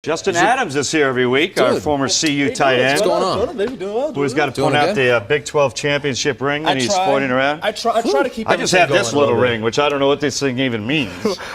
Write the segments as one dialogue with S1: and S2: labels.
S1: Justin Adams is here every week, our former CU tight end.
S2: What's going on?
S1: Who's got to point out the Big 12 championship ring and he's pointing around?
S2: I try to keep.
S1: I just have this little ring, which I don't know what this thing even means.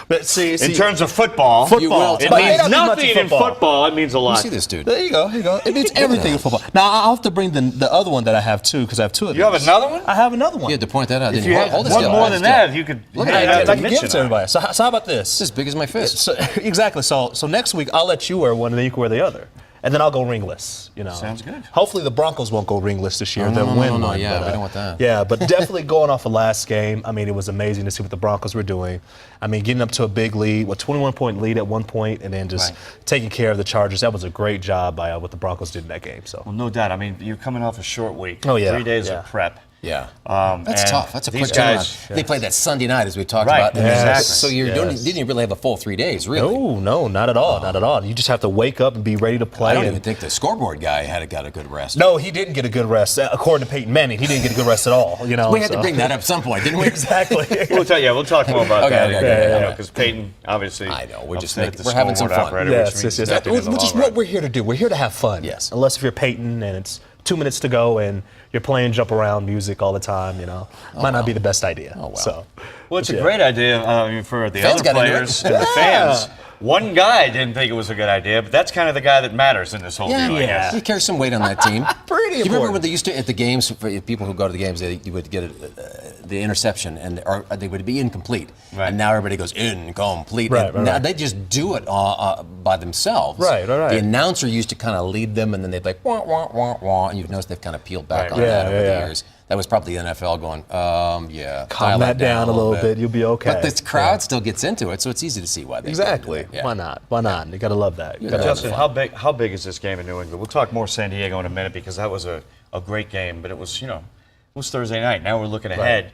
S2: But see,
S1: in terms of football,
S2: it
S1: means nothing in football. It means a lot.
S3: You see this dude?
S2: There you go. It means everything in football. Now I'll have to bring the other one that I have too, because I have two of them.
S1: You have another one?
S2: I have another one.
S3: You had to point that out.
S1: If you had one more than that, you could.
S2: Look at I can give it to everybody. So how about this?
S3: It's as big as my fist.
S2: So, exactly. So next week I'll let you wear one, and then you can wear the other. And then I'll go ringless,
S1: Sounds good.
S2: Hopefully the Broncos won't go ringless this year.
S3: No,
S2: They'll win one.
S3: Yeah,
S2: but,
S3: we don't want that.
S2: Yeah, but definitely going off of last game, I mean, it was amazing to see what the Broncos were doing. I mean, getting up to a big lead, 21-point lead at one point, and then just taking care of the Chargers. That was a great job by what the Broncos did in that game. So.
S1: Well, no doubt. I mean, you're coming off a short week.
S2: Oh, yeah.
S1: 3 days of prep.
S3: Yeah, that's tough. That's a quick turnaround. They played that Sunday night, as we talked about.
S1: Exactly.
S3: So you didn't really have a full 3 days, really.
S2: No, not at all. Not at all. You just have to wake up and be ready to play.
S3: I don't even think the scoreboard guy got a good rest.
S2: No, he didn't get a good rest. According to Peyton Manning, he didn't get a good rest at all.
S3: We had to bring that up at some point, didn't we?
S2: Exactly.
S1: We'll talk more about that. Because
S3: Okay.
S1: Peyton, obviously,
S3: I know. We're
S1: having
S3: some fun.
S2: Which is what we're here to do. We're here to have fun.
S3: Yes.
S2: Unless if you're Peyton and it's 2 minutes to go and you're playing jump around music all the time, might not be the best idea.
S3: Oh, wow.
S2: So,
S1: it's a great idea for the
S3: Fans
S1: other players and the fans. One guy didn't think it was a good idea, but that's kind of the guy that matters in this whole deal, I guess.
S3: He carries some weight on that team.
S2: Pretty
S3: You remember when they used to, at the games, for people who go to the games, you would get the interception, or they would be incomplete.
S1: Right.
S3: And now everybody goes, incomplete.
S2: Right.
S3: Now they just do it by themselves.
S2: Right.
S3: The announcer used to kind of lead them, and then they'd be like, wah, wah, wah, wah, and you've noticed they've kind of peeled back on that over the years. That was probably the NFL going,
S2: calm that down a little bit. You'll be okay.
S3: But this crowd still gets into it, so it's easy to see why they do it. Yeah.
S2: Why not? Why not? You got to love that.
S1: Justin, how big is this game in New England? We'll talk more San Diego in a minute because that was a great game, but it was Thursday night. Now we're looking ahead.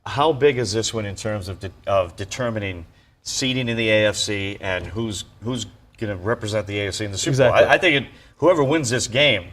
S1: How big is this one in terms of determining seeding in the AFC and who's going to represent the AFC in the Super Bowl? I think whoever wins this game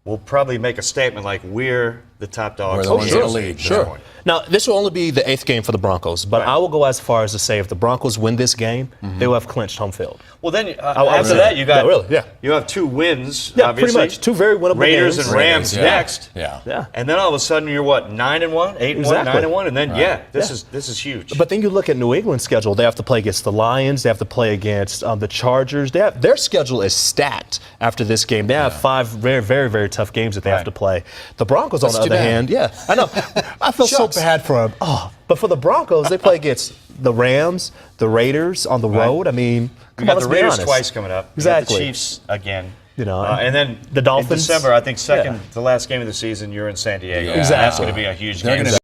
S1: will probably make a statement like we're the top dogs.
S3: We're the ones in the league.
S2: Sure. Now, this will only be the 8th game for the Broncos, but I will go as far as to say if the Broncos win this game, they will have clinched home field.
S1: Well, then after that, you have 2 wins.
S2: Yeah,
S1: obviously.
S2: pretty much 2 very winnable
S1: Raiders
S2: games.
S1: and Rams next.
S3: Yeah.
S1: And then all of a sudden you're 9-1, 8-1, 9-1, and then this is huge.
S2: But then you look at New England's schedule. They have to play against the Lions. They have to play against the Chargers. Their schedule is stacked after this game. They have 5 very, very, very tough games that they have to play. The Broncos, on the other hand, I know. I feel so bad for them. But for the Broncos, they play against the Rams, the Raiders on the road. I mean,
S1: we got the Raiders twice coming up.
S2: Exactly.
S1: We got the Chiefs again.
S2: And
S1: then
S2: the Dolphins.
S1: In December, I think the last game of the season, you're in San Diego.
S2: Exactly.
S1: That's going to be a huge game.